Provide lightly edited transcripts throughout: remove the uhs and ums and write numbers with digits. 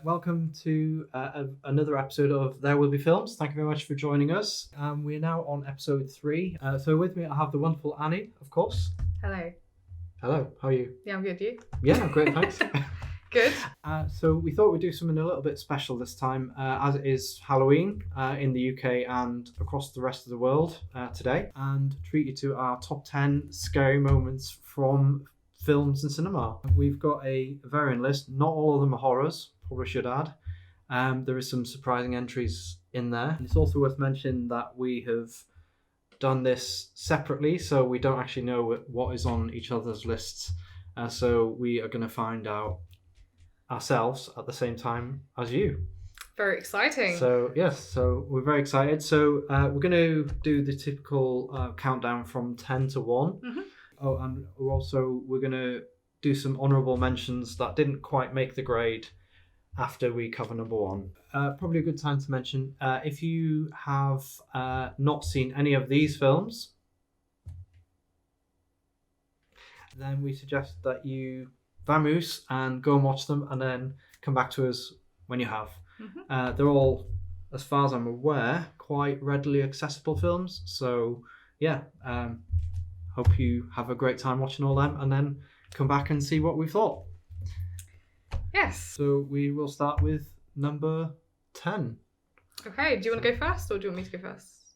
welcome to another episode of There Will Be Films. Thank you very much for joining us. We're now on episode 3. So with me I have the wonderful Annie, of course. Hello. Hello, how are you? Yeah, I'm good. You? Yeah, I'm great, thanks. Good. So we thought we'd do something a little bit special this time, as it is Halloween in the UK and across the rest of the world today, and treat you to our top 10 scary moments from films and cinema. We've got a varying list. Not all of them are horrors, probably should add. There is some surprising entries in there. And it's also worth mentioning that we have done this separately, so we don't actually know what is on each other's lists. So we are going to find out ourselves at the same time as you. Very exciting. So yes, so we're very excited. So we're going to do the typical countdown from 10 to 1. Mm-hmm. Oh, and we're going to do some honourable mentions that didn't quite make the grade after we cover number 1. Probably a good time to mention, if you have not seen any of these films, then we suggest that you vamoose and go and watch them and then come back to us when you have. Mm-hmm. They're all, as far as I'm aware, quite readily accessible films. So yeah, hope you have a great time watching all them and then come back and see what we thought. Yes. So we will start with number 10. Okay, do you want to go first or do you want me to go first?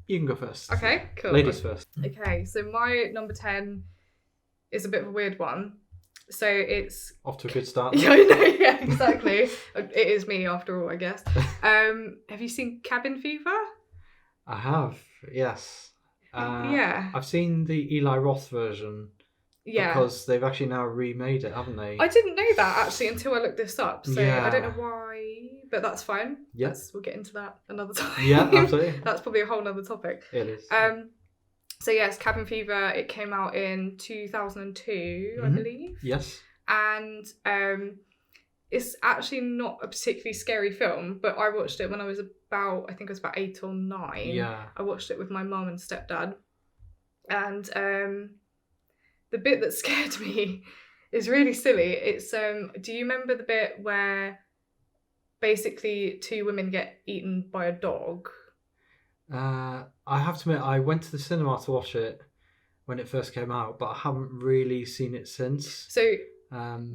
You can go first. Okay, cool. Ladies first. Okay, so my number 10 is a bit of a weird one. So it's... Off to a good start. Yeah, I know, yeah, exactly. It is me after all, I guess. Have you seen Cabin Fever? I have, yes. Yeah. I've seen the Eli Roth version. Yeah. Because they've actually now remade it, haven't they? I didn't know that actually until I looked this up. So Yeah. I don't know why, but that's fine. Yeah. We'll get into that another time. Yeah, absolutely. That's probably a whole nother topic. It is. So yes, Cabin Fever, it came out in 2002, I believe. Yes. And it's actually not a particularly scary film, but I watched it when I was about 8 or 9. Yeah. I watched it with my mum and stepdad. And the bit that scared me is really silly. It's do you remember the bit where basically 2 women get eaten by a dog? I have to admit, I went to the cinema to watch it when it first came out, but I haven't really seen it since. So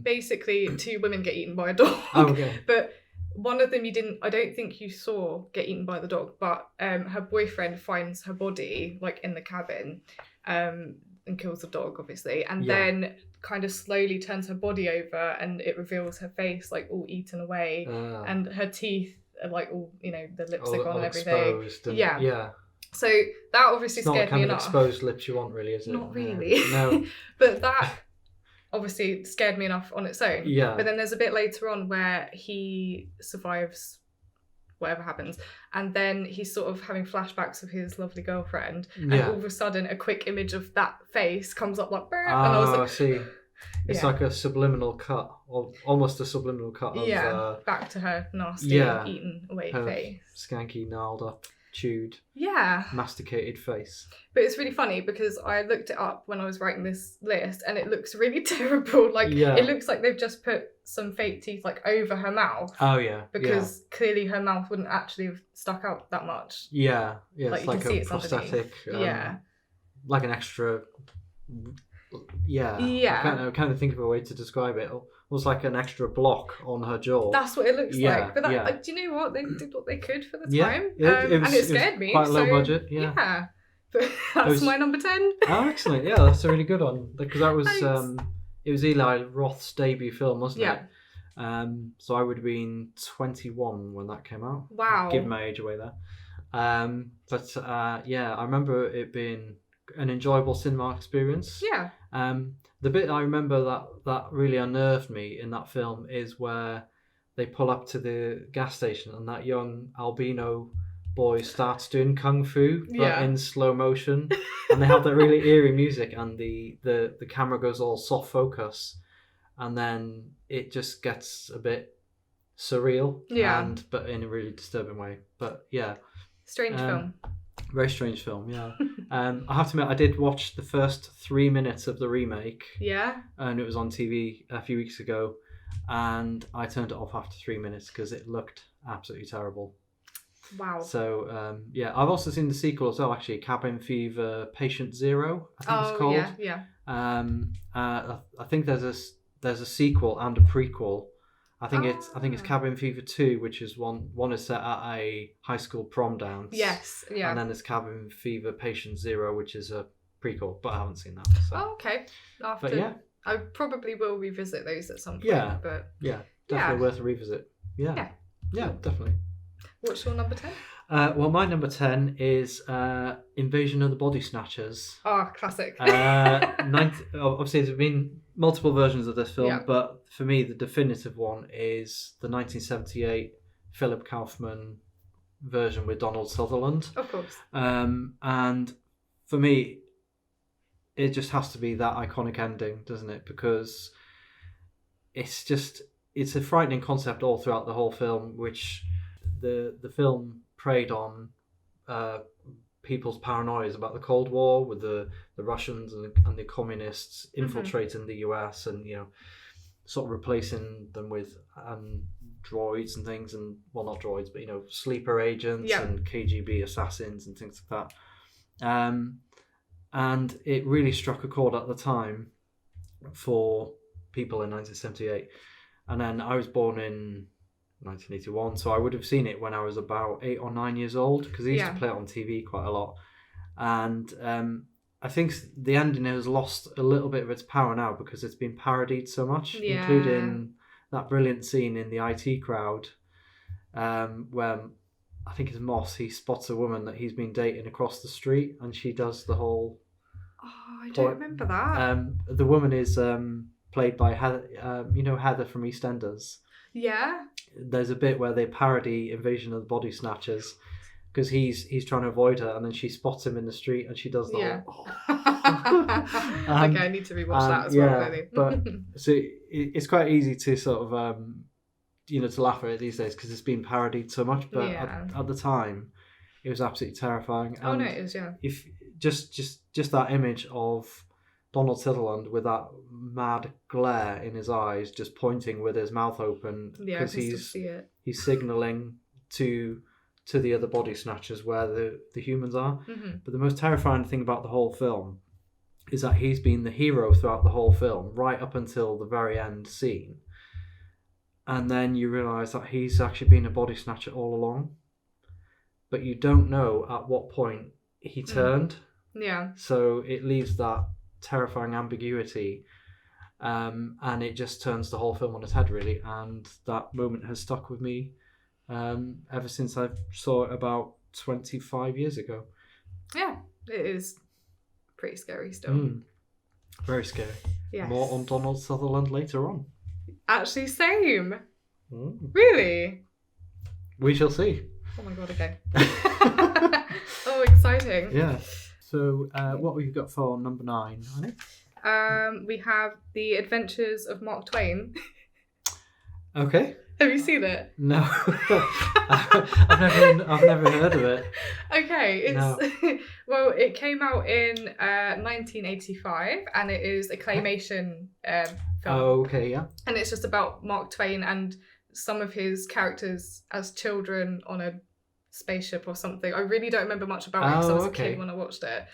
basically 2 women get eaten by a dog. Oh, okay. But one of them I don't think you saw get eaten by the dog, but her boyfriend finds her body like in the cabin and kills the dog, obviously, and then kind of slowly turns her body over and it reveals her face like all eaten away and her teeth are like all, the lips are gone and everything. Yeah. So that obviously scared me enough. It's not the kind of exposed lips you want, really, is it? Not really. No. But that obviously scared me enough on its own. Yeah. But then there's a bit later on where he survives whatever happens, and then he's sort of having flashbacks of his lovely girlfriend, and all of a sudden a quick image of that face comes up like, and I was like, I see. It's like a subliminal cut, or almost a subliminal cut of back to her nasty eaten away face, skanky, gnarled up, chewed, masticated face. But it's really funny because I looked it up when I was writing this list and it looks really terrible. It looks like they've just put some fake teeth like over her mouth. Oh yeah. Because clearly her mouth wouldn't actually have stuck out that much. Yeah. Like it's you like can see a it's prosthetic. Like an extra. Yeah. I can't think of a way to describe it. It was like an extra block on her jaw. That's what it looks like. But do you know what? They did what they could for the time. And it scared me. Quite low budget. Yeah. But that's my number 10. Oh, excellent. Yeah, that's a really good one. Because that was it was Eli Roth's debut film, wasn't it? So I would have been 21 when that came out. Wow. Give my age away there. But I remember it being an enjoyable cinema experience. Yeah. The bit I remember that really unnerved me in that film is where they pull up to the gas station and that young albino boy starts doing kung fu but in slow motion, and they have that really eerie music, and the camera goes all soft focus, and then it just gets a bit surreal, but in a really disturbing way. But strange film. Very strange film, yeah. I have to admit, I did watch the first 3 minutes of the remake. Yeah. And it was on TV a few weeks ago. and I turned it off after 3 minutes because it looked absolutely terrible. Wow. So I've also seen the sequel as well. Actually, Cabin Fever Patient Zero, I think it's called. Yeah. I think there's a sequel and a prequel. I think it's Cabin Fever 2, which is one is set at a high school prom dance. Yes, yeah. And then there's Cabin Fever Patient Zero, which is a prequel, but I haven't seen that. So. Oh, okay. I probably will revisit those at some point. Yeah, but definitely worth a revisit. Yeah, definitely. What's your number 10? Well, my number 10 is Invasion of the Body Snatchers. Oh, classic. Obviously, there's been multiple versions of this film, but for me, the definitive one is the 1978 Philip Kaufman version with Donald Sutherland. Of course. And for me, it just has to be that iconic ending, doesn't it? Because it's a frightening concept all throughout the whole film, which the film preyed on people's paranoias about the Cold War with the Russians and the communists infiltrating the US and, sort of replacing them with droids and things, and well, not droids, but sleeper agents and KGB assassins and things like that. And it really struck a chord at the time for people in 1978. And then I was born in 1981, so I would have seen it when I was about 8 or 9 years old, because they used to play it on TV quite a lot. And I think the ending has lost a little bit of its power now because it's been parodied so much, including that brilliant scene in the IT crowd where I think it's Moss, he spots a woman that he's been dating across the street, and she does the whole... Oh, I don't remember that. The woman is played by Heather, Heather from EastEnders. Yeah. There's a bit where they parody Invasion of the Body Snatchers because he's trying to avoid her, and then she spots him in the street and she does the whole... Okay, I need to rewatch that as well, really. But so it's quite easy to sort of to laugh at it these days because it's been parodied so much, but at the time it was absolutely terrifying. Oh, no, it is, yeah. If just that image of Donald Sutherland with that mad glare in his eyes, just pointing with his mouth open, because he's signalling to the other body snatchers where the humans are. But the most terrifying thing about the whole film is that he's been the hero throughout the whole film, right up until the very end scene. And then you realise that he's actually been a body snatcher all along. But you don't know at what point he turned. Yeah. So it leaves that terrifying ambiguity, and it just turns the whole film on its head, really. And that moment has stuck with me ever since I saw it about 25 years ago. Yeah, it is pretty scary still. Very scary. Yes. More on Donald Sutherland later on. Actually, same. Really? We shall see. Oh my god, okay. Oh, exciting. Yeah. So, what have you got for number 9, Annie? We have The Adventures of Mark Twain. Okay. Have you seen it? No. I've never heard of it. Okay, well, it came out in 1985, and it is a claymation film. Oh, okay, yeah. And it's just about Mark Twain and some of his characters as children on a spaceship or something. I really don't remember much about it because I was a kid when I watched it.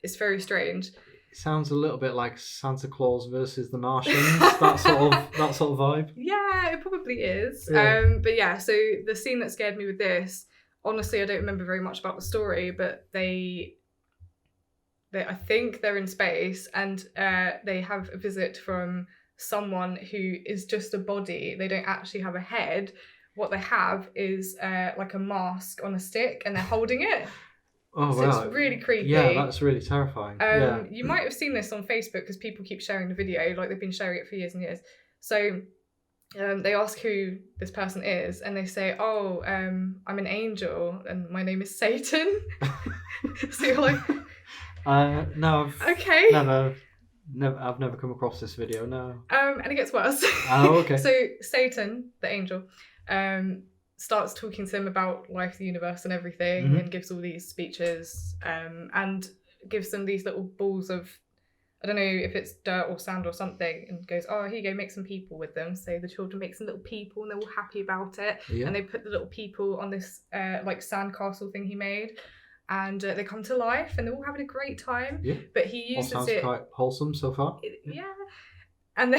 It's very strange. It sounds a little bit like Santa Claus versus the Martians. that sort of vibe. Yeah, it probably is. Yeah. But yeah, so the scene that scared me with this, honestly, I don't remember very much about the story, but they I think they're in space, and they have a visit from someone who is just a body. They don't actually have a head. What they have is like a mask on a stick, and they're holding it. Oh, so wow. It's really creepy. Yeah, that's really terrifying. You might have seen this on Facebook because people keep sharing the video, like they've been sharing it for years and years. So they ask who this person is, and they say, "Oh, I'm an angel, and my name is Satan." So you're like, "No, okay, I've never come across this video. No." And it gets worse. Oh, okay. So Satan, the angel, starts talking to them about life, the universe, and everything, and gives all these speeches, and gives them these little balls of I don't know if it's dirt or sand or something, and goes, oh, here you go, make some people with them. So the children make some little people, and they're all happy about it. Yeah. And they put the little people on this like sandcastle thing he made, and they come to life, and they're all having a great time. Yeah. But he uses sounds it. quite wholesome so far. Yeah. And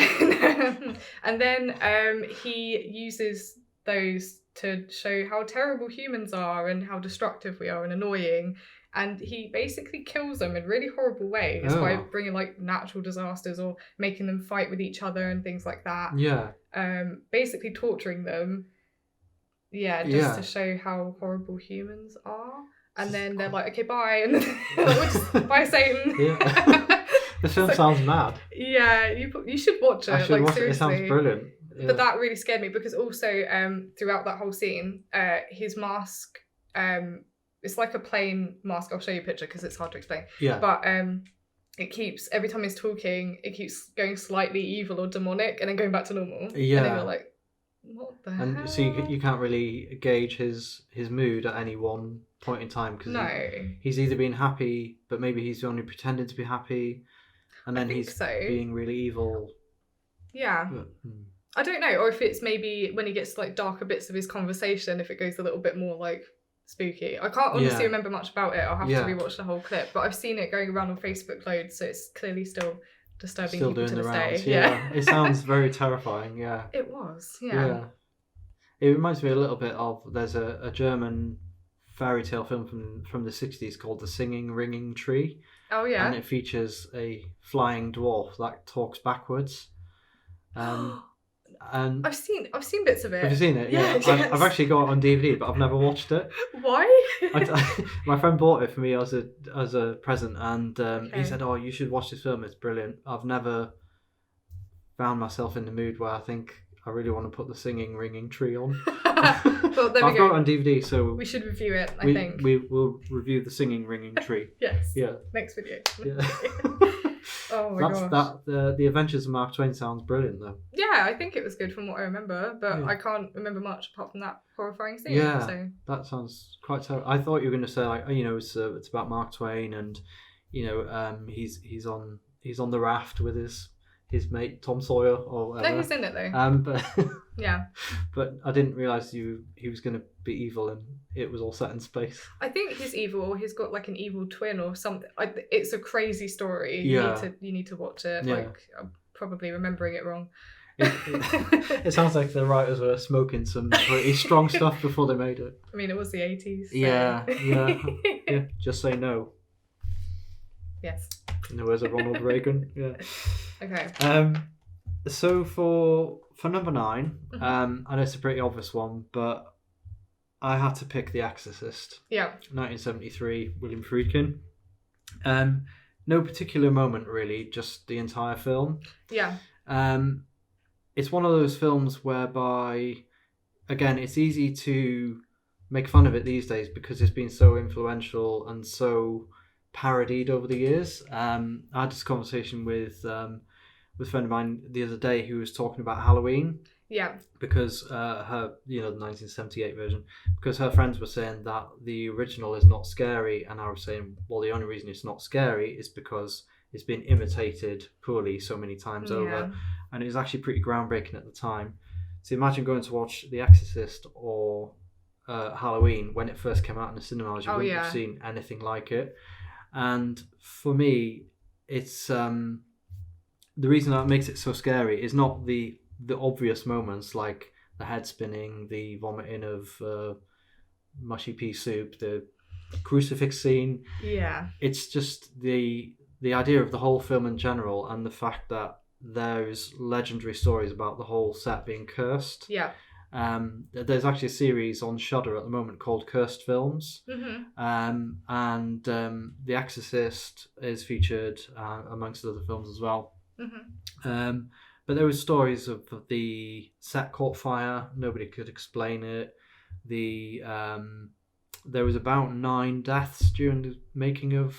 then he uses those to show how terrible humans are and how destructive we are and annoying. And he basically kills them in really horrible ways by bringing like natural disasters or making them fight with each other and things like that. Yeah. Basically torturing them. Yeah, just to show how horrible humans are. And then they're like, okay, bye. And then we'll just, bye, Satan. Yeah. The film sounds mad. Yeah, you should watch it. I should watch seriously. it. It sounds brilliant. Yeah. But that really scared me because also throughout that whole scene, his mask, it's like a plain mask. I'll show you a picture because it's hard to explain. Yeah. But it keeps, every time he's talking, it keeps going slightly evil or demonic and then going back to normal. Yeah. And then you're like, what the hell? And so you can't really gauge his mood at any one point in time because he's either being happy, but maybe he's only pretending to be happy, and then he's being really evil. Yeah. But, I don't know, or if it's maybe when he gets to like darker bits of his conversation, if it goes a little bit more like spooky. I can't honestly remember much about it. I'll have to rewatch the whole clip, but I've seen it going around on Facebook loads, so it's clearly still disturbing people to this day. Yeah. It sounds very terrifying. Yeah. It was. Yeah. It reminds me a little bit of, there's a German fairy tale film from the 60s called The Singing Ringing Tree. Oh yeah. And it features a flying dwarf that talks backwards. And I've seen bits of it. Have you seen it? Yeah. Yes. I've actually got it on DVD, but I've never watched it. Why? My friend bought it for me as a present, and he said, "Oh, you should watch this film. It's brilliant." I've never found myself in the mood where I think I really want to put The Singing Ringing Tree on. Well, there we I've go. got it on DVD, so we should review it. I think we will review The Singing Ringing Tree. Yes. Yeah. Next video. Yeah. Oh my gosh. The Adventures of Mark Twain sounds brilliant though. Yeah, I think it was good from what I remember, but I can't remember much apart from that horrifying scene. Yeah, so. That sounds quite terrible. I thought you were going to say like, it's about Mark Twain and he's on the raft with his mate Tom Sawyer or whatever. No, he's in it though. But yeah. But I didn't realise he was going to be evil and it was all set in space. I think he's evil, or he's got like an evil twin or something. It's a crazy story. Yeah. You need to watch it. Yeah. Like I'm probably remembering it wrong. It sounds like the writers were smoking some pretty strong stuff before they made it. I mean, it was the 80s. So. Yeah. Just say no. Yes. In the words of Ronald Reagan. Yeah. Okay. So for number 9, I know it's a pretty obvious one, but I had to pick The Exorcist. Yeah. 1973, William Friedkin. No particular moment really, just the entire film. Yeah. It's one of those films whereby, again, it's easy to make fun of it these days because it's been so influential and so parodied over the years. I had this conversation with a friend of mine the other day who was talking about Halloween. Yeah. Because her, the 1978 version, because her friends were saying that the original is not scary, and I was saying, well, the only reason it's not scary is because it's been imitated poorly so many times over, and it was actually pretty groundbreaking at the time. So imagine going to watch The Exorcist or Halloween when it first came out in the cinemas. You wouldn't have seen anything like it. And for me, it's the reason that makes it so scary is not the obvious moments like the head spinning, the vomiting of mushy pea soup, the crucifix scene. Yeah. It's just the idea of the whole film in general and the fact that there's legendary stories about the whole set being cursed. Yeah. There's actually a series on Shudder at the moment called Cursed Films. Mm-hmm. And The Exorcist is featured amongst other films as well. Mm-hmm. But there was stories of the set caught fire. Nobody could explain it. There was about 9 deaths during the making of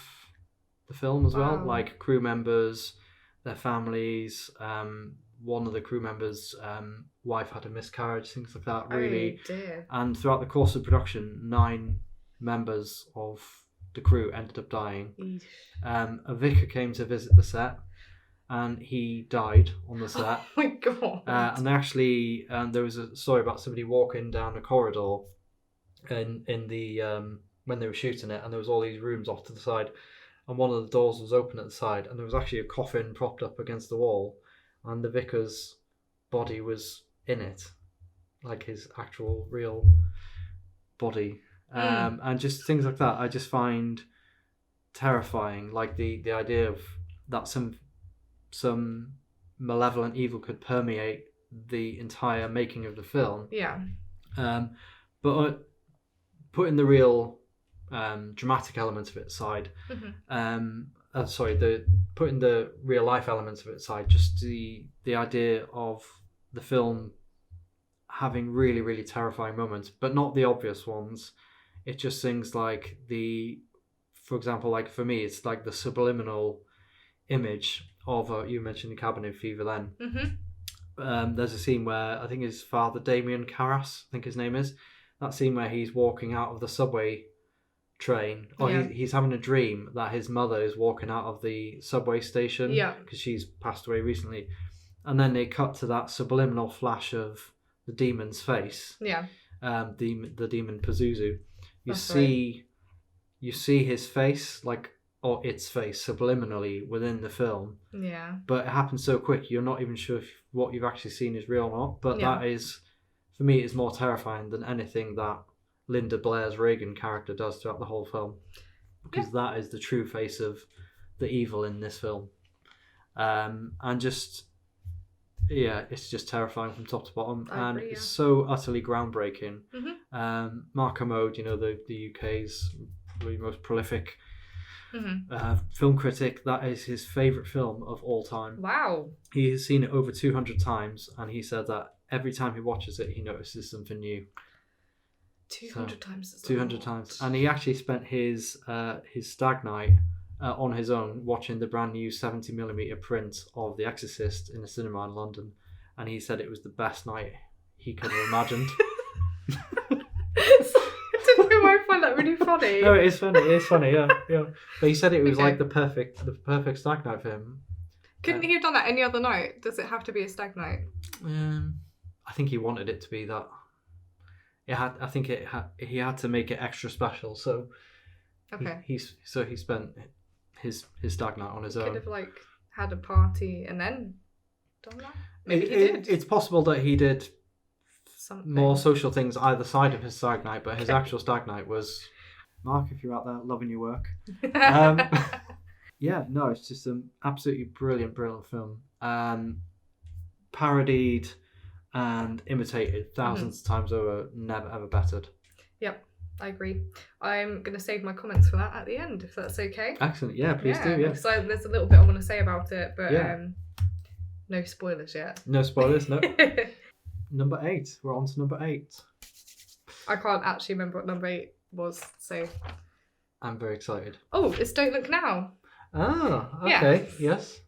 the film as well. Like crew members, their families. One of the crew members' wife had a miscarriage, things like that. Really. Oh, dear. And throughout the course of production, 9 members of the crew ended up dying. A vicar came to visit the set. and he died on the set. Oh my god. And they actually, there was a story about somebody walking down a corridor in the when they were shooting it, and there was all these rooms off to the side, and one of the doors was open at the side, and there was actually a coffin propped up against the wall, and the vicar's body was in it, like his actual real body. And just things like that I just find terrifying, like the idea of that some malevolent evil could permeate the entire making of the film. Yeah. But putting the real dramatic elements of it aside, putting the real life elements of it aside, just the idea of the film having really, really terrifying moments, but not the obvious ones. It's just things like for example, like for me, it's like the subliminal image of, you mentioned the Cabin Fever then. There's a scene where I think his father, Damien Karras, I think his name is, that scene where he's walking out of the subway train, or he's having a dream that his mother is walking out of the subway station because she's passed away recently, and then they cut to that subliminal flash of the demon's face, the demon Pazuzu. You see his face, like, or its face subliminally within the film, but it happens so quick you're not even sure if what you've actually seen is real or not. But that is, for me, is more terrifying than anything that Linda Blair's Reagan character does throughout the whole film, because that is the true face of the evil in this film. And just, it's just terrifying from top to bottom. It's so utterly groundbreaking. Mark Kermode, the UK's probably most prolific film critic, that is his favourite film of all time. Wow. He has seen it over 200 times, and he said that every time he watches it, he notices something new. 200 times. 200 times. And he actually spent his stag night on his own watching the brand new 70mm print of The Exorcist in a cinema in London, and he said it was the best night he could have imagined. I find that really funny. No, it is funny, yeah. But he said it was like the perfect stag night for him. Couldn't he have done that any other night? Does it have to be a stag night? I think he wanted it to be that. He had to make it extra special, so he spent his stag night on his own. Could have had a party and then done that. Maybe he did. It's possible that he did something more social things either side of his stag night, but his actual stag night was, Mark, if you're out there loving your work. It's just an absolutely brilliant film. Parodied and imitated thousands of times over, never ever bettered. Yep, I agree. I'm going to save my comments for that at the end, if that's okay. Excellent, yeah, please do, yeah. So there's a little bit I want to say about it, but no spoilers yet. No spoilers, no. Number 8, we're on to number 8. I can't actually remember what number 8 was, so... I'm very excited. Oh, it's Don't Look Now. Ah, okay, yes.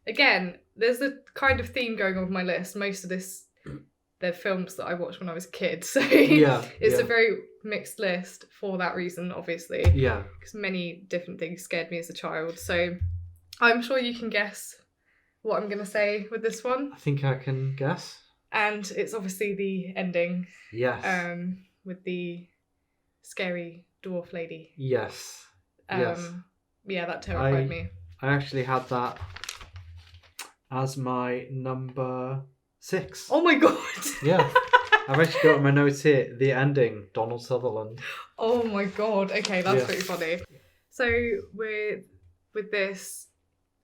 Again, there's a kind of theme going on with my list. Most of they're films that I watched when I was a kid, so it's a very mixed list for that reason, obviously. Yeah. Because many different things scared me as a child, so I'm sure you can guess what I'm going to say with this one. I think I can guess. And it's obviously the ending. Yes. With the scary dwarf lady. Yes. Yes. Yeah, that terrified me. I actually had that as my number 6. Oh my god. Yeah. I've actually got in my notes here, the ending, Donald Sutherland. Oh my god. Okay, that's pretty funny. So with this,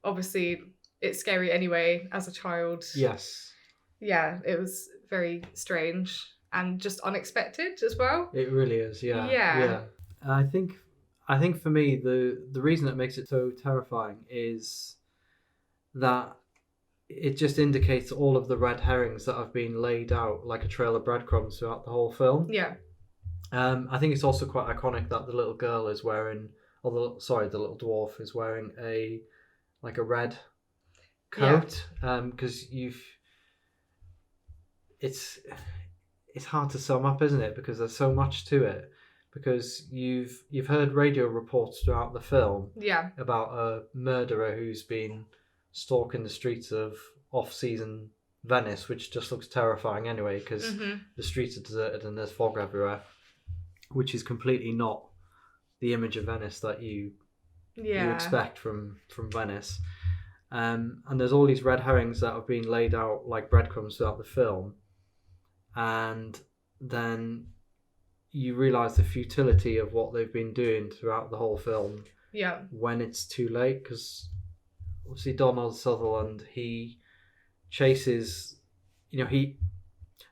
obviously it's scary anyway as a child. Yes. Yeah, it was very strange and just unexpected as well. It really is, yeah. And I think for me the reason that makes it so terrifying is that it just indicates all of the red herrings that have been laid out like a trail of breadcrumbs throughout the whole film. Yeah. I think it's also quite iconic that the little girl is wearing, the little dwarf is wearing a red coat. Because it's hard to sum up, isn't it? Because there's so much to it. Because you've heard radio reports throughout the film about a murderer who's been stalking the streets of off-season Venice, which just looks terrifying anyway, because the streets are deserted and there's fog everywhere, which is completely not the image of Venice that you expect from Venice. And there's all these red herrings that have been laid out like breadcrumbs throughout the film, and then you realise the futility of what they've been doing throughout the whole film. Yeah. When it's too late, because obviously Donald Sutherland, he chases,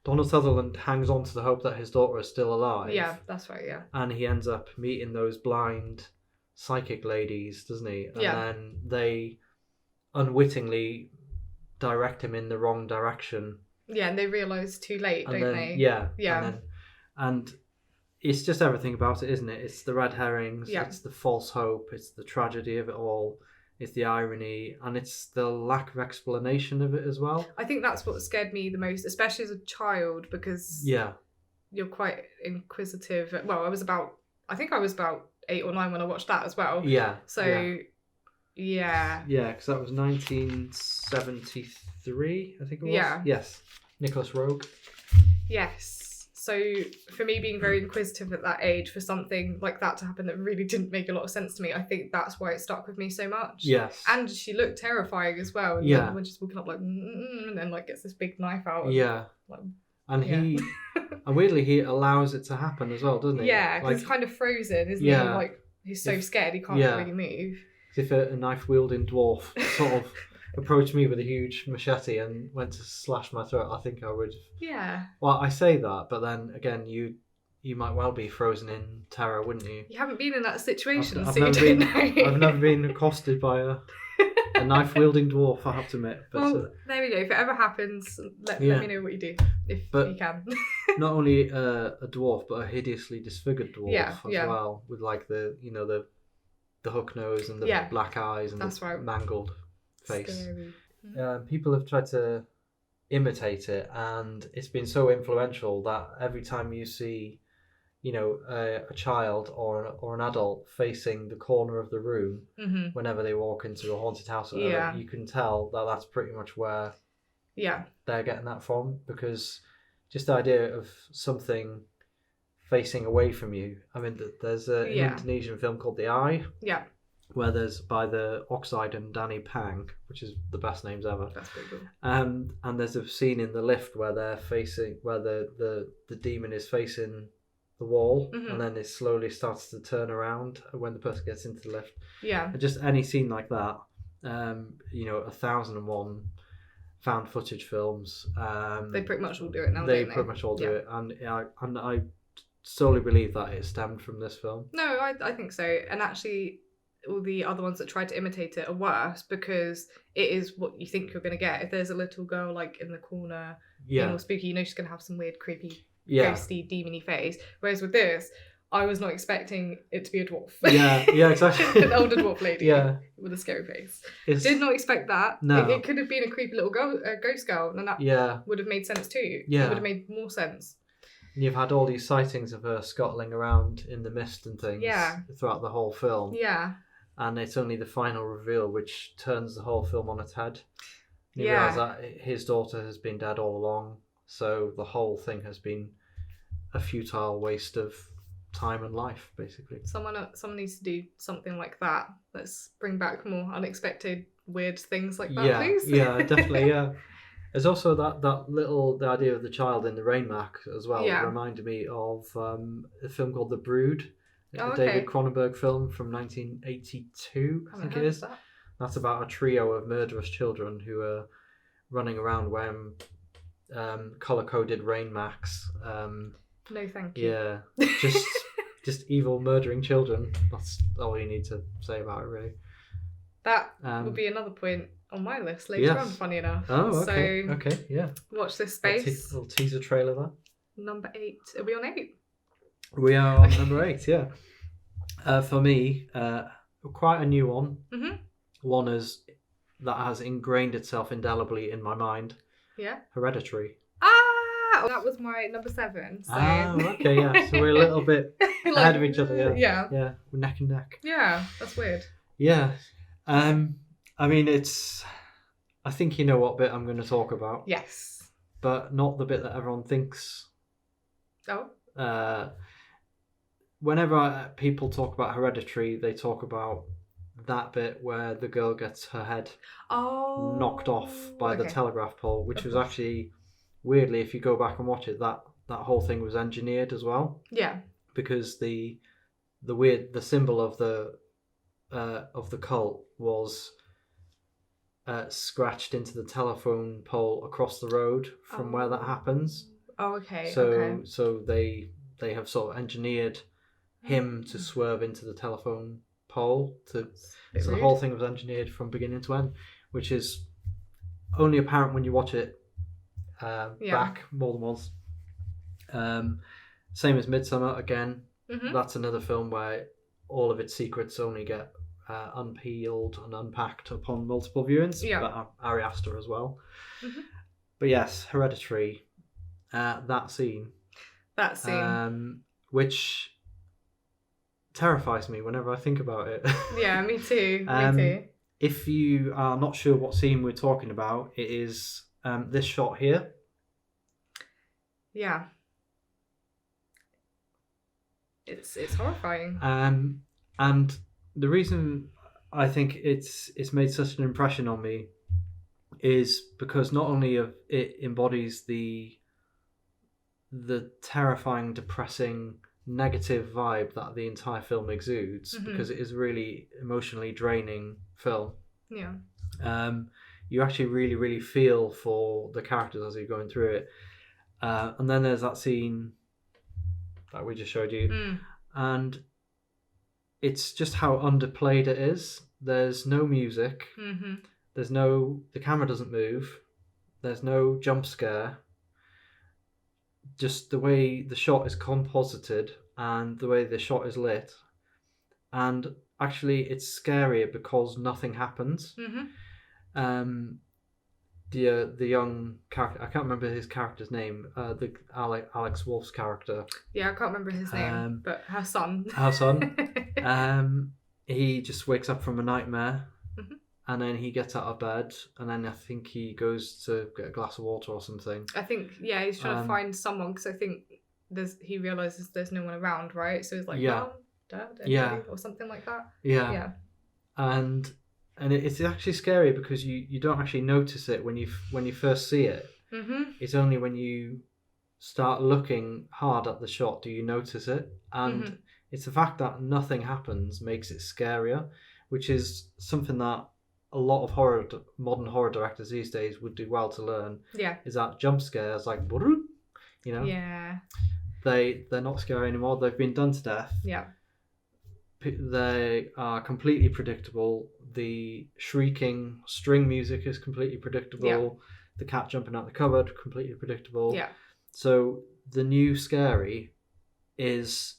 Donald Sutherland hangs on to the hope that his daughter is still alive. Yeah, that's right, yeah. And he ends up meeting those blind psychic ladies, doesn't he? And then they unwittingly direct him in the wrong direction. Yeah, and they realise too late, don't they? Yeah. Yeah. And it's just everything about it, isn't it? It's the red herrings, it's the false hope, it's the tragedy of it all, it's the irony, and it's the lack of explanation of it as well. I think that's what scared me the most, especially as a child, because you're quite inquisitive. Well, I was about 8 or 9 when I watched that as well. Yeah. So, yeah, because that was 1973, I think it was. Yeah. Yes. Nicholas Roeg. Yes. So for me, being very inquisitive at that age, for something like that to happen that really didn't make a lot of sense to me, I think that's why it stuck with me so much. Yes. And she looked terrifying as well. And then when she's walking up and then gets this big knife out. And, he, and weirdly, he allows it to happen as well, doesn't he? Yeah, because he's kind of frozen, isn't he? He's so scared he can't really move. If a knife-wielding dwarf sort of approached me with a huge machete and went to slash my throat, I think I would. Yeah. Well, I say that, but then again, you might well be frozen in terror, wouldn't you? You haven't been in that situation, I've so you don't know. I've never been accosted by a knife-wielding dwarf, I have to admit. But, well, there we go. If it ever happens, let me know what you do, if you can. Not only a dwarf, but a hideously disfigured dwarf as well, with like the hook nose and the black eyes and mangled face. Scary. People have tried to imitate it, and it's been so influential that every time you see, a child or an adult facing the corner of the room, whenever they walk into a haunted house, or whatever, you can tell that that's pretty much where they're getting that from, because just the idea of something facing away from you. I mean, there's an Indonesian film called The Eye. Yeah. Where there's by the Oxide and Danny Pang, which is the best names ever. That's pretty cool. And there's a scene in the lift where they're facing, where the demon is facing the wall, and then it slowly starts to turn around when the person gets into the lift. Yeah. And just any scene like that, 1001 found footage films. They pretty much all do it now. They pretty much all do it, and I solely believe that it stemmed from this film. No, I think so, and actually, all the other ones that tried to imitate it are worse, because it is what you think you're going to get. If there's a little girl in the corner, being all spooky, she's going to have some weird, creepy, ghosty, demony face. Whereas with this, I was not expecting it to be a dwarf. Yeah, exactly. An older dwarf lady with a scary face. Did not expect that. No. It could have been a creepy little ghost girl, and that would have made sense too. Yeah. It would have made more sense. You've had all these sightings of her scuttling around in the mist and things throughout the whole film. Yeah. And it's only the final reveal which turns the whole film on its head. You realise that his daughter has been dead all along, so the whole thing has been a futile waste of time and life, basically. Someone needs to do something like that. Let's bring back more unexpected, weird things like that, please. Yeah, definitely, yeah. There's also the idea of the child in the rain mac as well. It reminded me of a film called The Brood. David Cronenberg film from 1982, I think it is. That's about a trio of murderous children who are running around wearing colour-coded rain macs. No, thank you. Yeah, just evil murdering children. That's all you need to say about it, really. That would be another point on my list later on, funny enough. Oh, okay. So, okay, yeah. Watch this space. Little teaser trailer there. Number 8. Are we on 8? We are on number 8, yeah. For me, quite a new one. Mm-hmm. One that has ingrained itself indelibly in my mind. Yeah. Hereditary. That was my number 7. So. Okay, yeah. So we're a little bit ahead of each other, yeah. Yeah, we're neck and neck. Yeah, that's weird. Yeah. I mean, it's I think you know what bit I'm going to talk about. Yes. But not the bit that everyone thinks. Oh. Whenever people talk about Hereditary, they talk about that bit where the girl gets her head knocked off by the telegraph pole, which was actually, weirdly, if you go back and watch it, that whole thing was engineered as well. Yeah. Because the symbol of the cult was scratched into the telephone pole across the road from where that happens. Oh, okay. So they have sort of engineered him to swerve into the telephone pole. So the whole thing was engineered from beginning to end, which is only apparent when you watch it back more than once. Same as Midsummer again. Mm-hmm. That's another film where all of its secrets only get unpeeled and unpacked upon multiple viewings. Yeah. But Ari Aster as well. Mm-hmm. But yes, Hereditary. That scene. Which terrifies me whenever I think about it. Yeah, me too. Me too. If you are not sure what scene we're talking about, it is this shot here. Yeah. It's horrifying. And the reason I think it's made such an impression on me is because not only it embodies the terrifying, depressing, negative vibe that the entire film exudes, mm-hmm. because it is a really emotionally draining film. Yeah. You actually really, really feel for the characters as you're going through it. And then there's that scene that we just showed you. And it's just how underplayed it is. There's no music. Mm-hmm. The camera doesn't move. There's no jump scare. Just the way the shot is composited and the way the shot is lit. And actually it's scarier because nothing happens. Mm-hmm. The young character, I can't remember his character's name, the Alex Wolff's character. Yeah, I can't remember his name, but her son. He just wakes up from a nightmare. Mm-hmm. And then he gets out of bed, and then I think he goes to get a glass of water or something. I think, he's trying to find someone, because I think he realises there's no one around, right? So he's like, Mom, Dad, anybody? Or something like that. Yeah. And it's actually scary because you don't actually notice it when you first see it. Mm-hmm. It's only when you start looking hard at the shot do you notice it. And mm-hmm. it's the fact that nothing happens makes it scarier, which is something that a lot of modern horror directors these days would do well to learn. Yeah. Is that jump scares like, Yeah. They're not scary anymore. They've been done to death. Yeah. They are completely predictable. The shrieking string music is completely predictable. Yeah. The cat jumping out the cupboard, completely predictable. Yeah. So the new scary is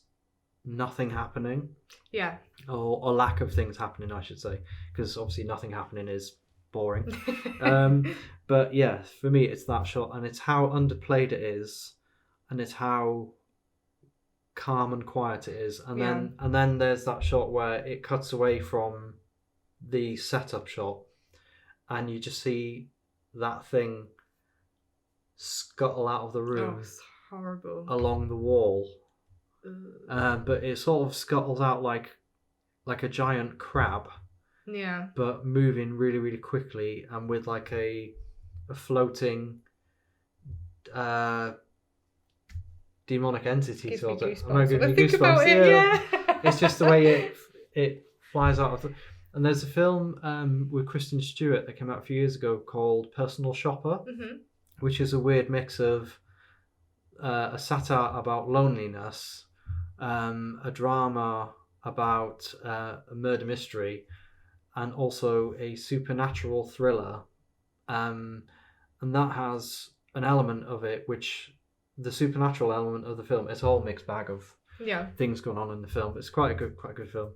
nothing happening. Yeah. Or lack of things happening, I should say, because obviously nothing happening is boring. But yeah, for me, it's that shot, and it's how underplayed it is, and it's how calm and quiet it is, and then there's that shot where it cuts away from the setup shot, and you just see that thing scuttle out of the room. Oh, it's horrible. Along the wall. But it sort of scuttles out like a giant crab. Yeah. But moving really, really quickly, and with like a floating demonic entity. Gives sort me of. goosebumps. I'm giving you think goosebumps. about it, yeah. It's just the way it flies out of the... And there's a film with Kristen Stewart that came out a few years ago called Personal Shopper, mm-hmm. which is a weird mix of a satire about loneliness, a drama about a murder mystery, and also a supernatural thriller. And that has an element of it, which the supernatural element of the film, it's a whole mixed bag of things going on in the film. It's quite a good film.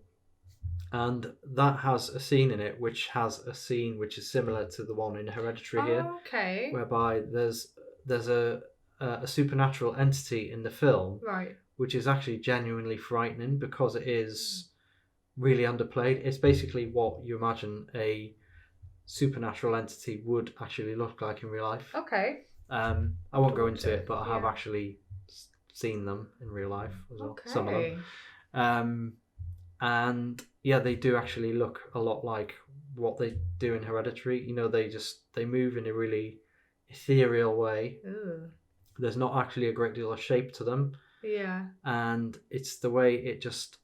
And that has a scene in it which has a scene which is similar to the one in Hereditary here. Okay. Whereby there's a supernatural entity in the film, right, which is actually genuinely frightening because it is really underplayed. It's basically what you imagine a supernatural entity would actually look like in real life. Okay. I won't go into Gorgeous, it, but I have yeah. actually seen them in real life as well. Okay. Some of them. And yeah, they do actually look a lot like what they do in Hereditary. You know, they move in a really ethereal way. Ooh. There's not actually a great deal of shape to them. Yeah. And it's the way it just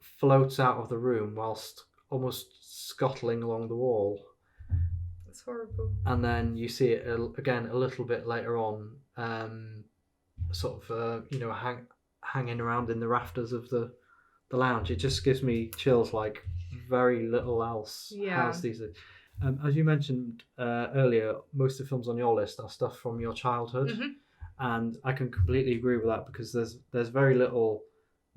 floats out of the room whilst almost scuttling along the wall. It's horrible. And then you see it again a little bit later on, hanging around in the rafters of the lounge. It just gives me chills like very little else has these. As you mentioned earlier, most of the films on your list are stuff from your childhood. Mm-hmm. And I can completely agree with that, because there's very little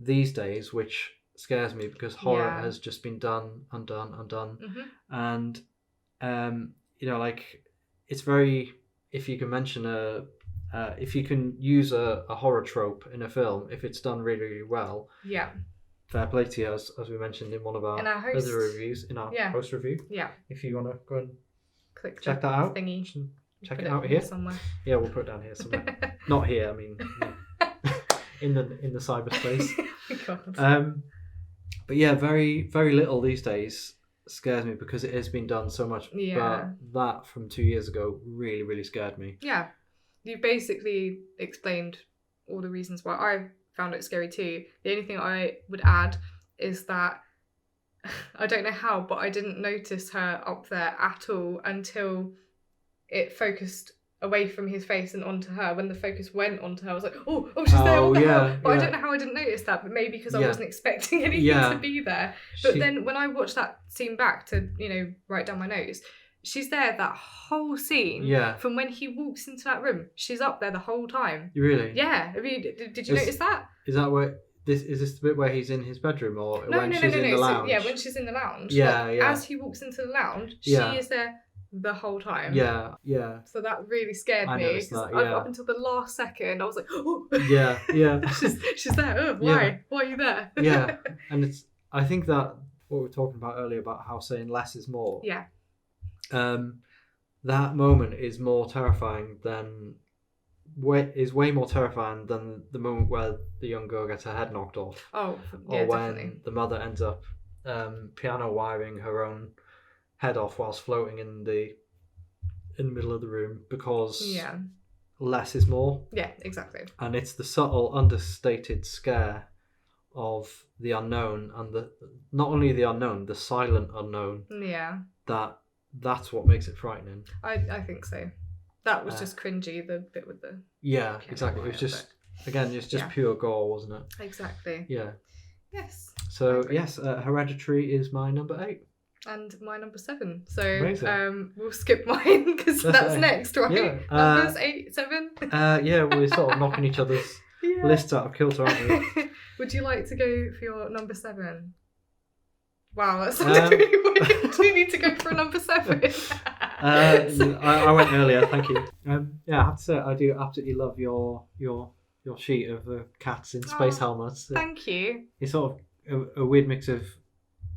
these days which scares me, because horror has just been done. Mm-hmm. And like, it's very, if you can mention if you can use a horror trope in a film, if it's done really, really well, fair play to you, as we mentioned in one of our other reviews, in our host review. Yeah. If you want to go and check that out. Thingy. Check it out here somewhere. Yeah, we'll put it down here somewhere. Not here, I mean, in the cyberspace. But yeah, very, very little these days scares me, because it has been done so much. But that from 2 years ago really, really scared me. Yeah, you basically explained all the reasons why I found it scary too. The only thing I would add is that I don't know how, but I didn't notice her up there at all until it focused away from his face and onto her. When the focus went onto her, I was like, oh, she's there, what the hell? But I don't know how I didn't notice that, but maybe because I wasn't expecting anything to be there. But then when I watched that scene back to, write down my notes, she's there that whole scene. Yeah. From when he walks into that room, she's up there the whole time. Really? Yeah. I mean, did you notice that? Is that where... Is this the bit where he's in his bedroom, or when she's in the lounge? So, when she's in the lounge. Yeah, As he walks into the lounge, she is there the whole time. Yeah. So that really scared me. Up until the last second, I was like, oh. Yeah. she's there. Oh, why? Yeah. Why are you there? Yeah. And I think that what we were talking about earlier about how saying less is more. Yeah. That moment is more terrifying than... is way more terrifying than the moment where the young girl gets her head knocked off. Oh, yeah, or when definitely. The mother ends up piano wiring her own head off whilst floating in the middle of the room, because less is more. Yeah, exactly. And it's the subtle, understated scare of the unknown, and not only the unknown, the silent unknown. Yeah. That's what makes it frightening. I think so. That was just cringy, the bit with the... Yeah, exactly. It was just, pure gore, wasn't it? Exactly. Yeah. Yes. So, Hereditary is my number 8. And my number 7. So, we'll skip mine, because that's next, right? Yeah. Numbers 8, 7? We're sort of knocking each other's lists out of kilter, aren't we? Would you like to go for your number 7? Wow, that sounded really weird. Do you need to go for a number 7? I went earlier, thank you. I have to say, I do absolutely love your sheet of the cats in space helmets. Thank you. It's sort of a weird mix of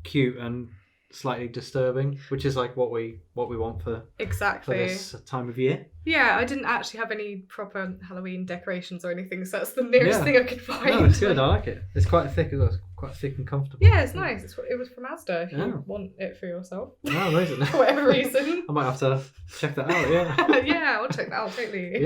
cute and slightly disturbing, which is like what we want for this time of year. Yeah, I didn't actually have any proper Halloween decorations or anything, so that's the nearest thing I could find. No, it's good. I like it. It's quite thick as well. It's quite thick and comfortable. Yeah, it's nice. It was from Asda. If you want it for yourself. Oh, amazing. For whatever reason. I might have to check that out. Yeah. Yeah, I'll check that out totally.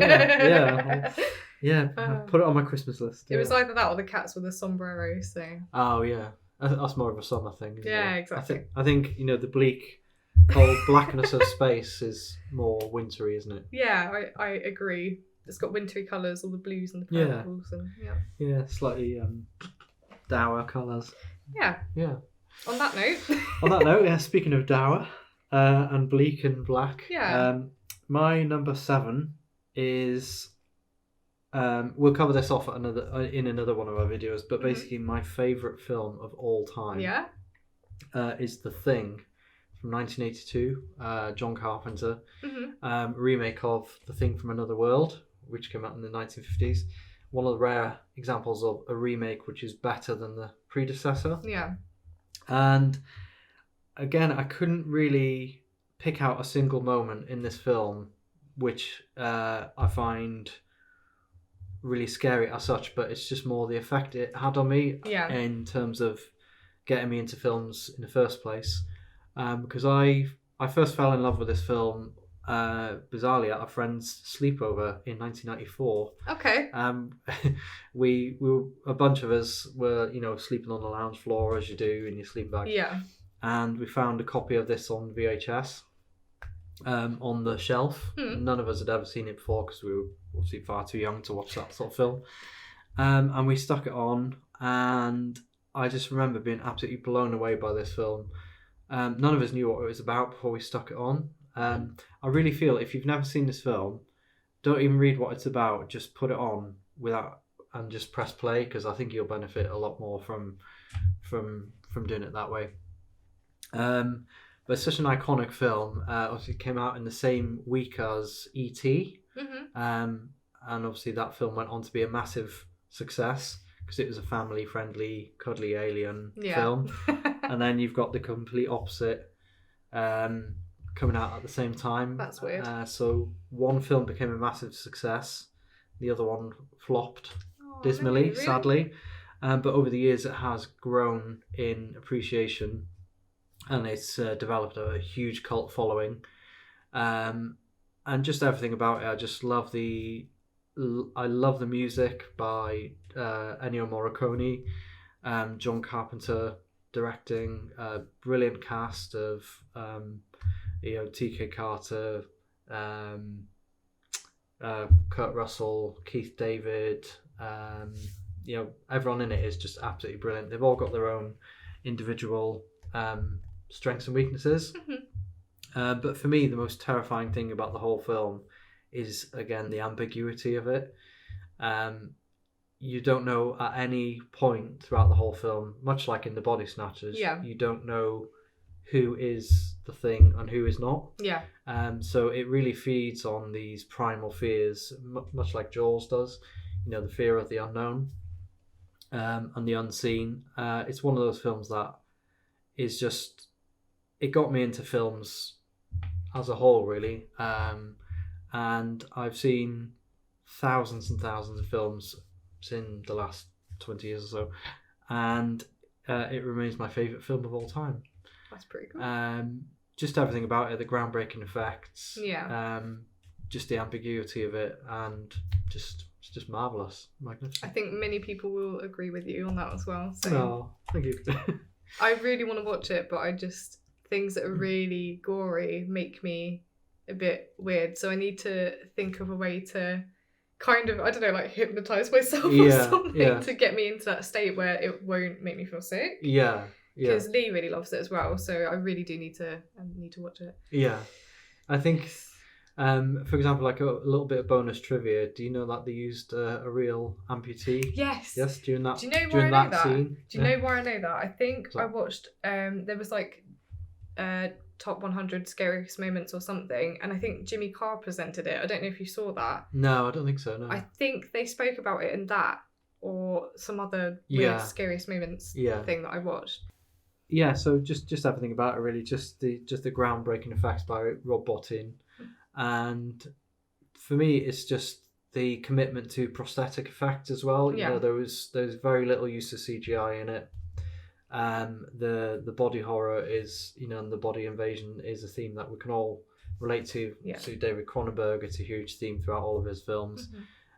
Put it on my Christmas list. It was either that or the cats with a sombrero. So. Oh yeah. That's more of a summer thing. Yeah, exactly. I think the bleak, cold blackness of space is more wintry, isn't it? Yeah, I agree. It's got wintry colours, all the blues and the purples, and slightly dour colours. Yeah. On that note, speaking of dour and bleak and black, my number 7 is. We'll cover this off in another one of our videos, but basically my favourite film of all time is The Thing from 1982, John Carpenter, remake of The Thing from Another World, which came out in the 1950s. One of the rare examples of a remake which is better than the predecessor. Yeah. And again, I couldn't really pick out a single moment in this film which I find really scary as such, but it's just more the effect it had on me in terms of getting me into films in the first place. Because I first fell in love with this film bizarrely at a friend's sleepover in 1994. Okay. We were, a bunch of us were, sleeping on the lounge floor as you do in your sleeping bag. Yeah. And we found a copy of this on VHS on the shelf. None of us had ever seen it before because we were obviously far too young to watch that sort of film. And we stuck it on, and I just remember being absolutely blown away by this film. None of us knew what it was about before we stuck it on. I really feel if you've never seen this film, don't even read what it's about. Just put it on and just press play, because I think you'll benefit a lot more from doing it that way. But it's such an iconic film. Obviously, it came out in the same week as E.T. And obviously that film went on to be a massive success because it was a family-friendly, cuddly alien film. And then you've got the complete opposite coming out at the same time. That's weird. So one film became a massive success. The other one flopped dismally, really? Sadly. But over the years, it has grown in appreciation. And it's developed a huge cult following. And just everything about it. I just love I love the music by Ennio Morricone, John Carpenter directing, a brilliant cast of T.K. Carter, Kurt Russell, Keith David. Everyone in it is just absolutely brilliant. They've all got their own individual strengths and weaknesses. But for me, the most terrifying thing about the whole film is, again, the ambiguity of it. You don't know at any point throughout the whole film, much like in the Body Snatchers, you don't know who is the thing and who is not. So it really feeds on these primal fears, much like Jaws does, the fear of the unknown and the unseen. It's one of those films that is just, it got me into films as a whole, really. And I've seen thousands and thousands of films in the last 20 years or so, and it remains my favourite film of all time. That's pretty cool. Just everything about it, the groundbreaking effects, Yeah. Just the ambiguity of it, and it's just marvellous, magnificent. I think many people will agree with you on that as well. So Oh, thank you. I really want to watch it, but things that are really gory make me a bit weird. So I need to think of a way to kind of, I don't know, like hypnotise myself or something to get me into that state where it won't make me feel sick. Yeah. Because Lee really loves it as well, so I really do need to watch it. Yeah. I think, for example, like a little bit of bonus trivia. Do you know that they used a real amputee? Yes. Yes, during that. Do you know why I know that? Scene? Do you know why I know that? I think I watched. There was like, top 100 scariest moments or something, and I think Jimmy Carr presented it. I don't know if you saw that. No, I don't think so. No. I think they spoke about it in that or some other weird scariest moments thing that I watched. Yeah, so just everything about it, really, just the groundbreaking effects by Rob Bottin, and for me, it's just the commitment to prosthetic effects as well. There was very little use of CGI in it. The body horror is, and the body invasion is a theme that we can all relate to. So David Cronenberg, it's a huge theme throughout all of his films,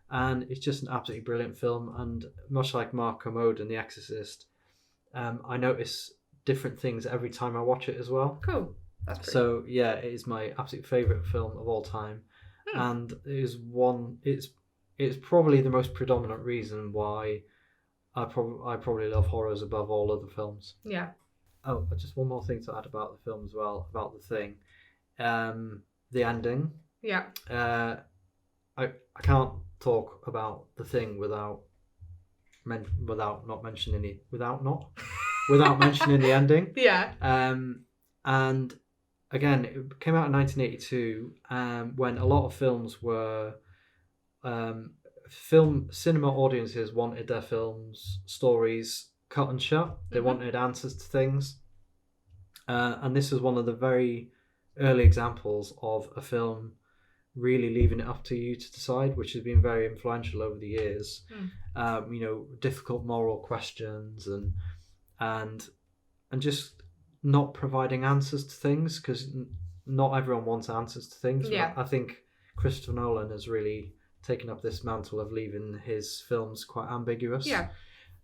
and it's just an absolutely brilliant film. And much like Mark Kermode and The Exorcist, I notice different things every time I watch it as well. Cool. That's pretty so cool. Yeah, it is my absolute favourite film of all time. And it's probably the most predominant reason why I probably love horrors above all other films. Yeah. Oh, just one more thing to add about the film as well, about The Thing. The ending. Yeah. I can't talk about The Thing without mentioning the ending. Yeah. And again, it came out in 1982, when a lot of films were cinema audiences wanted their films stories cut and shut. They wanted answers to things, and this was one of the very early examples of a film really leaving it up to you to decide, which has been very influential over the years. Difficult moral questions and just not providing answers to things, because not everyone wants answers to things. Yeah. I think Christopher Nolan has really taken up this mantle of leaving his films quite ambiguous. Yeah.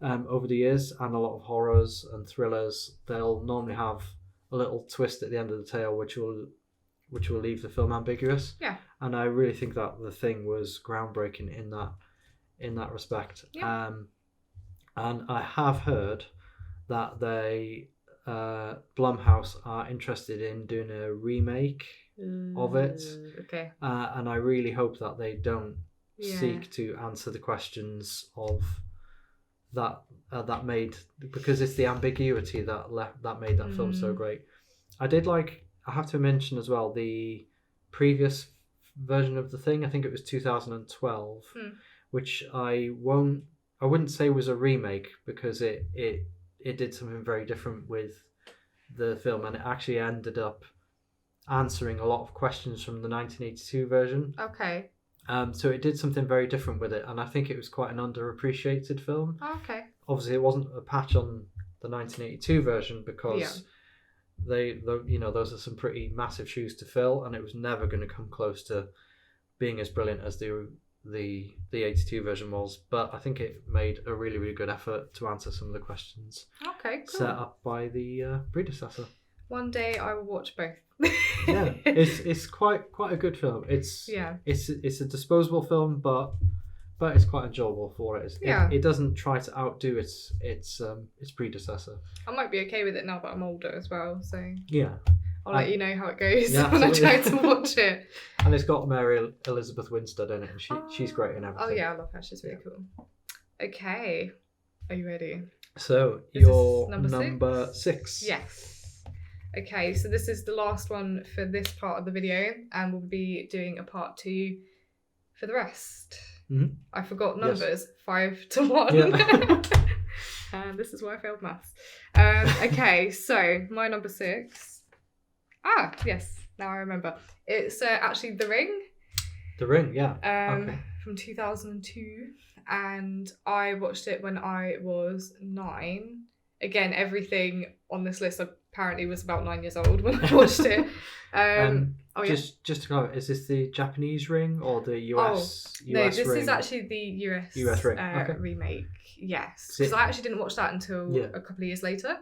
Over the years, and a lot of horrors and thrillers, they'll normally have a little twist at the end of the tale, which will leave the film ambiguous. Yeah. And I really think that The Thing was groundbreaking in that respect. Yeah. And I have heard that they Blumhouse are interested in doing a remake of it. Okay. And I really hope that they don't seek to answer the questions of that made, because it's the ambiguity that made that film so great. I have to mention as well the previous version of The Thing. I think it was 2012, which I wouldn't say was a remake, because it did something very different with the film, and it actually ended up answering a lot of questions from the 1982 version. Okay. So it did something very different with it, and I think it was quite an underappreciated film. Okay. Obviously, it wasn't a patch on the 1982 version, because those are some pretty massive shoes to fill, and it was never going to come close to being as brilliant as the 82 version was. But I think it made a really, really good effort to answer some of the questions set up by the predecessor. One day I will watch both. Yeah, it's quite a good film. It's a disposable film, but it's quite enjoyable for it. It doesn't try to outdo its predecessor. I might be okay with it now that I'm older as well. So yeah, I'll let you know how it goes Yeah, when I try absolutely. to watch it. And it's got Mary Elizabeth Winstead in it, and she's great in everything. Oh yeah, I love her. She's really cool. Okay, are you ready? So Is you're this number six. Yes. Okay, so this is the last one for this part of the video, and we'll be doing a part 2 for the rest. Mm-hmm. I forgot numbers, 5 to 1. Yeah. And this is why I failed maths. Okay, so my number 6. Yes, now I remember. It's actually The Ring. The Ring, yeah. Okay. From 2002, and I watched it when I was 9. Again, everything on this list apparently was about 9 years old when I watched it. Just to clarify, is this the Japanese Ring or the US? No, US this ring? is actually the US Ring. remake. Yes, because I actually didn't watch that until a couple of years later.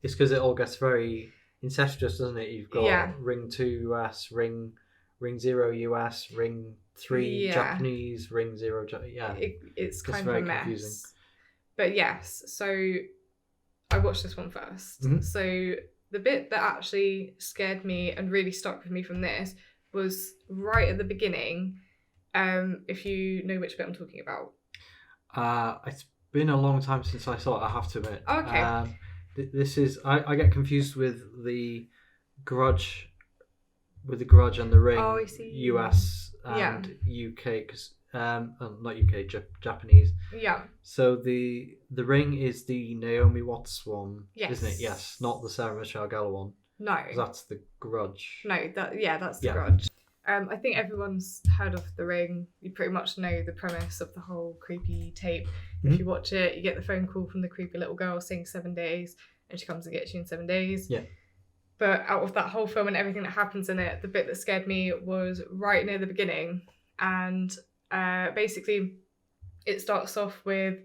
It's because it all gets very incestuous, doesn't it? You've got Ring 2 US, Ring 0 US, Ring 3 Japanese, Ring 0 it's kind of very a mess. Confusing. But yes, so I watched this one first. Mm-hmm. So the bit that actually scared me and really stuck with me from this was right at the beginning. If you know which bit I'm talking about. It's been a long time since I saw it, I have to admit. Okay. This is I get confused with the Grudge and the Ring. Oh, I see. US and UK, because not UK, Japanese. Yeah. So the Ring is the Naomi Watts one, isn't it? Yes, not the Sarah Michelle Gellar one. No. That's the Grudge. No, that's the Grudge. I think everyone's heard of The Ring. You pretty much know the premise of the whole creepy tape. Mm-hmm. If you watch it, you get the phone call from the creepy little girl saying 7 days, and she comes and gets you in 7 days. Yeah. But out of that whole film and everything that happens in it, the bit that scared me was right near the beginning. And basically, it starts off with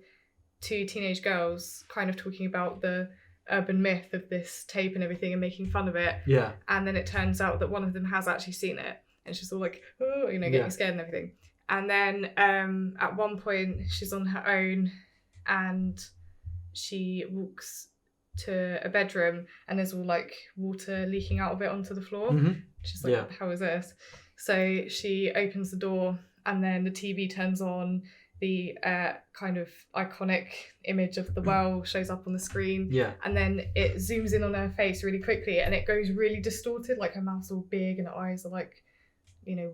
2 teenage girls kind of talking about the urban myth of this tape and everything and making fun of it. Yeah. And then it turns out that one of them has actually seen it. And she's all like, oh, getting scared and everything. And then at one point, she's on her own and she walks to a bedroom and there's all like water leaking out of it onto the floor. Mm-hmm. She's like, what the hell is this? So she opens the door and then the TV turns on. The kind of iconic image of the well shows up on the screen. Yeah. And then it zooms in on her face really quickly and it goes really distorted, like her mouth's all big and her eyes are like,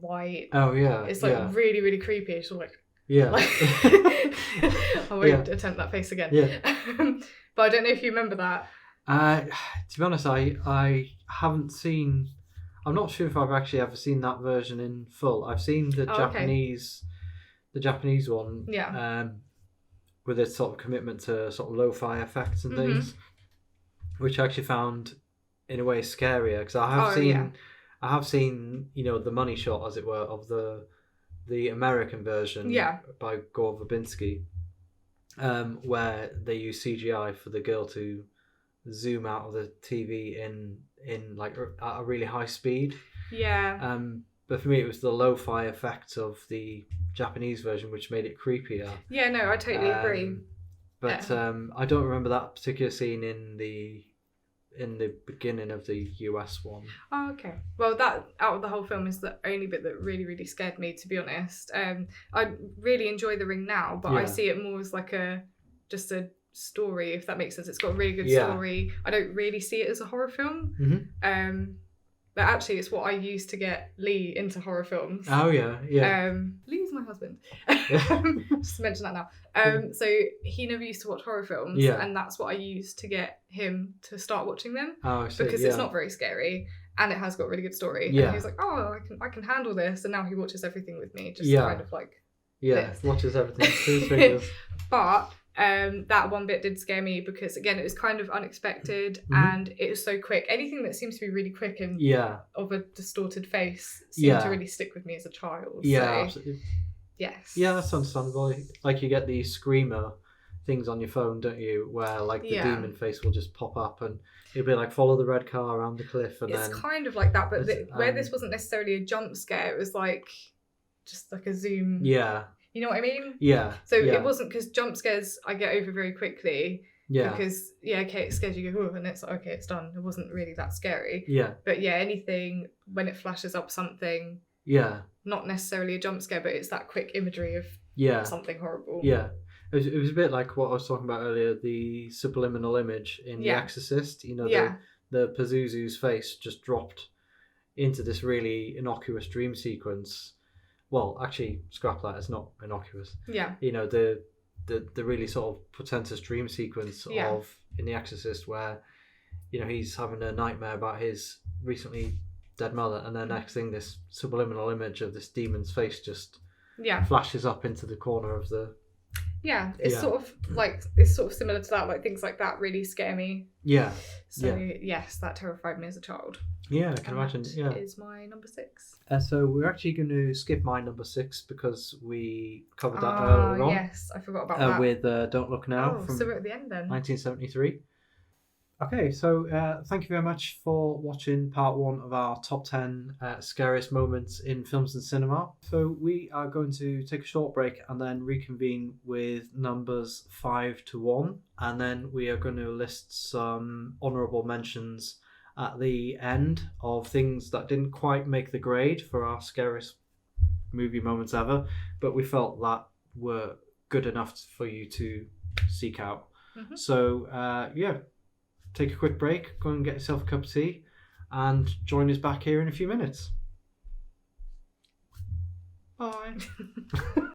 white. Oh, yeah. It's like really, really creepy. She's like, I won't attempt that face again. Yeah. But I don't know if you remember that. To be honest, I haven't seen. I'm not sure if I've actually ever seen that version in full. I've seen the Japanese one. Yeah. With its sort of commitment to sort of lo-fi effects and things, which I actually found in a way scarier because I have seen the money shot, as it were, of the American version by Gore Verbinski, where they use CGI for the girl to zoom out of the TV in like at a really high speed. Yeah. But for me, it was the lo-fi effects of the Japanese version which made it creepier. Yeah, no, I totally agree. But I don't remember that particular scene in the beginning of the US one. Oh, okay. Well, that out of the whole film is the only bit that really, really scared me, to be honest. I really enjoy The Ring now, but I see it more as like just a story, if that makes sense. It's got a really good story. I don't really see it as a horror film. But actually, it's what I used to get Lee into horror films. Oh, yeah. Lee's my husband. Just to mention that now. So he never used to watch horror films, and that's what I used to get him to start watching them. Oh, I see. Because it's not very scary, and it has got a really good story. And he was like, "Oh, I can handle this," and now he watches everything with me, just kind of like this. Watches everything through his fingers. But that one bit did scare me because, again, it was kind of unexpected and it was so quick. Anything that seems to be really quick and of a distorted face seemed to really stick with me as a child. Yeah, so, absolutely. Yes. Yeah, that's understandable. Like you get these screamer things on your phone, don't you? Where like the demon face will just pop up and it'll be like follow the red car around the cliff, and it's kind of like that, but where this wasn't necessarily a jump scare, it was like just like a zoom. Yeah. You know what I mean? Yeah. So it wasn't, because jump scares I get over very quickly. Yeah. Because it scares you, go, oh, and it's like, okay, it's done. It wasn't really that scary. Yeah. But anything when it flashes up something. Yeah. Not necessarily a jump scare, but it's that quick imagery of something horrible. Yeah. It was a bit like what I was talking about earlier, the subliminal image in The Exorcist. The Pazuzu's face just dropped into this really innocuous dream sequence. Well, actually, scrap that. It's not innocuous. Yeah. The really sort of portentous dream sequence of in The Exorcist, where he's having a nightmare about his recently dead mother, and the next thing, this subliminal image of this demon's face just flashes up into the corner of the. Yeah, it's sort of similar to that. Like, things like that really scare me. Yeah. So yes, that terrified me as a child. Yeah, I can imagine. That is my number 6. So we're actually going to skip my number 6 because we covered that earlier on. Yes, I forgot about that. With Don't Look Now from so we're at the end then. 1973. Okay, so thank you very much for watching part 1 of our top 10 scariest moments in films and cinema. So we are going to take a short break and then reconvene with numbers 5 to 1, and then we are going to list some honourable mentions at the end of things that didn't quite make the grade for our scariest movie moments ever, but we felt that were good enough for you to seek out. So take a quick break, go and get yourself a cup of tea, and join us back here in a few minutes. Bye.